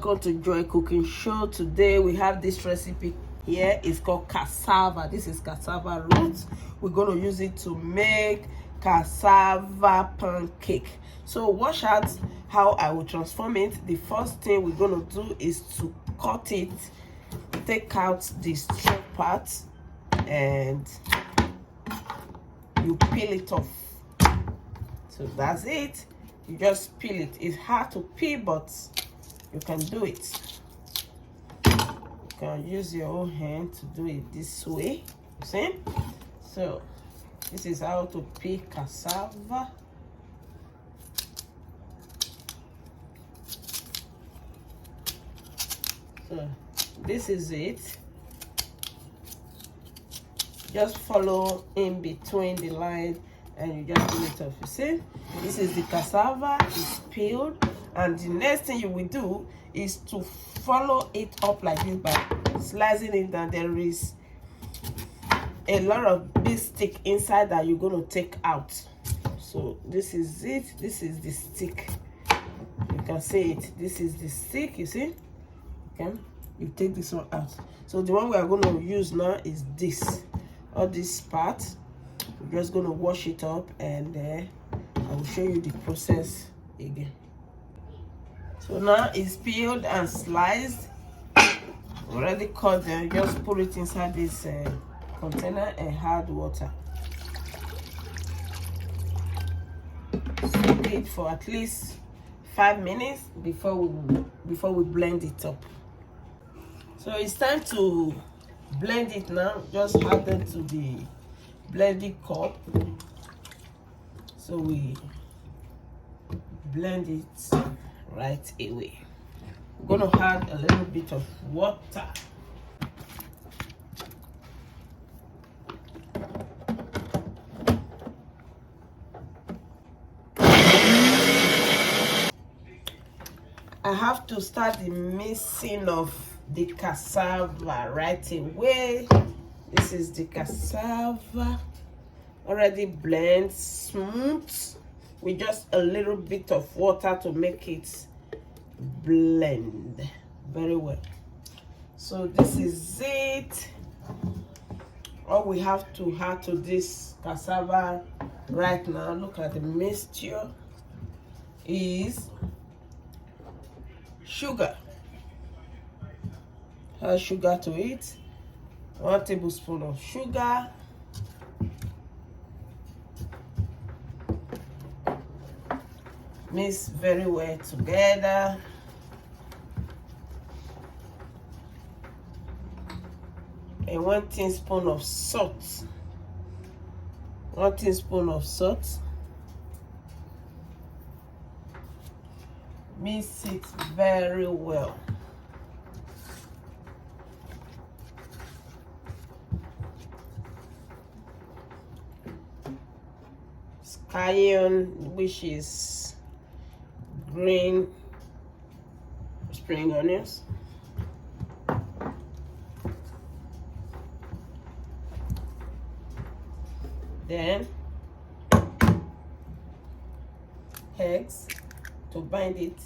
welcome to Joy Cooking Show. Today we have this recipe here. It's called cassava. This is cassava roots. We're going to use it to make cassava pancake. So watch out how I will transform it. The first thing we're going to do is to cut it, take out the strong part, and you peel it off. So that's it. You just peel it. It's hard to peel, but you can do it. You can use your own hand to do it this way. You see? So this is how to peel cassava. So this is it. Just follow in between the line and you just peel it off. You see, this is the cassava. It's peeled, and the next thing you will do is to follow it up like this by slicing it. And there is a lot of big stick inside that you're going to take out. So this is it. This is the stick. You can see it. This is the stick. You see? Okay, you take this one out. So the one we are going to use now is this. All this part, we're just going to wash it up, and I will show you the process again. So now it's peeled and sliced. Already cut them. Just put it inside this container and add water. Soak it for at least 5 minutes before we blend it up. So it's time to blend it now. Just add it to the blending cup. So we blend it right away. We're going to add a little bit of water. I have to start the mixing of the cassava right away. This is the cassava already blend smooth with just a little bit of water to make it blend very well. So this is it. All we have to add to this cassava right now, look at the mixture, is sugar. Add sugar to it. 1 tablespoon of sugar. Mix very well together. And 1 teaspoon of salt. 1 teaspoon of salt. Mix it very well. Ghanaian, which is green spring onions. Then eggs to bind it.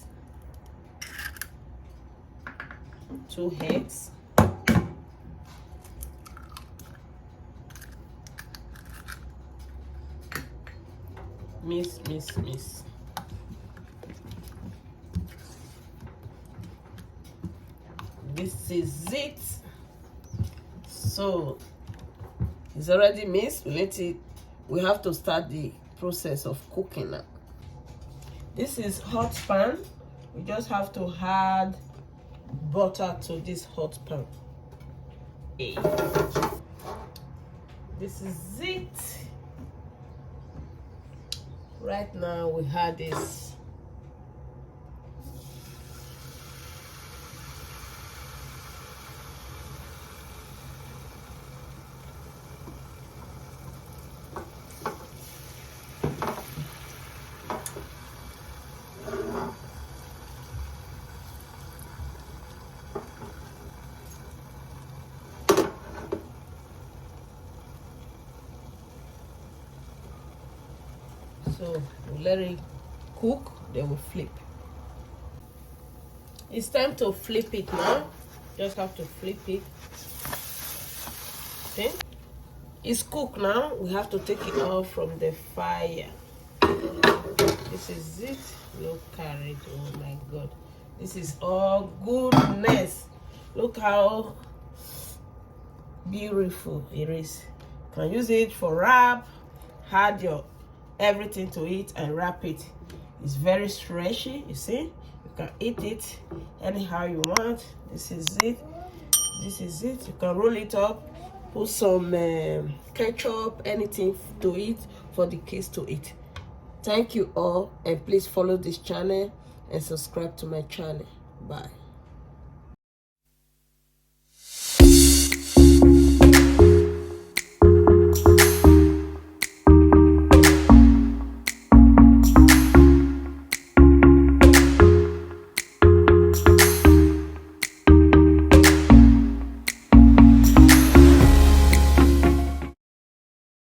2 eggs. Mix. This is it. So it's already mixed. We have to start the process of cooking now. This is hot pan. We just have to add butter to this hot pan. This is it. Right now we have this. So we'll let it cook, then we'll flip. It's time to flip it now. Just have to flip it. Okay, it's cooked now. We have to take it off from the fire. This is it. Look at it. Oh my God, this is all goodness. Look how beautiful it is. You can use it for wrap. Add your everything to it and wrap it. It's very stretchy. You see, you can eat it anyhow you want. This is it. This is it. You can roll it up, put some ketchup, anything to eat for the kids to eat. Thank you all, and please follow this channel and subscribe to my channel. Bye.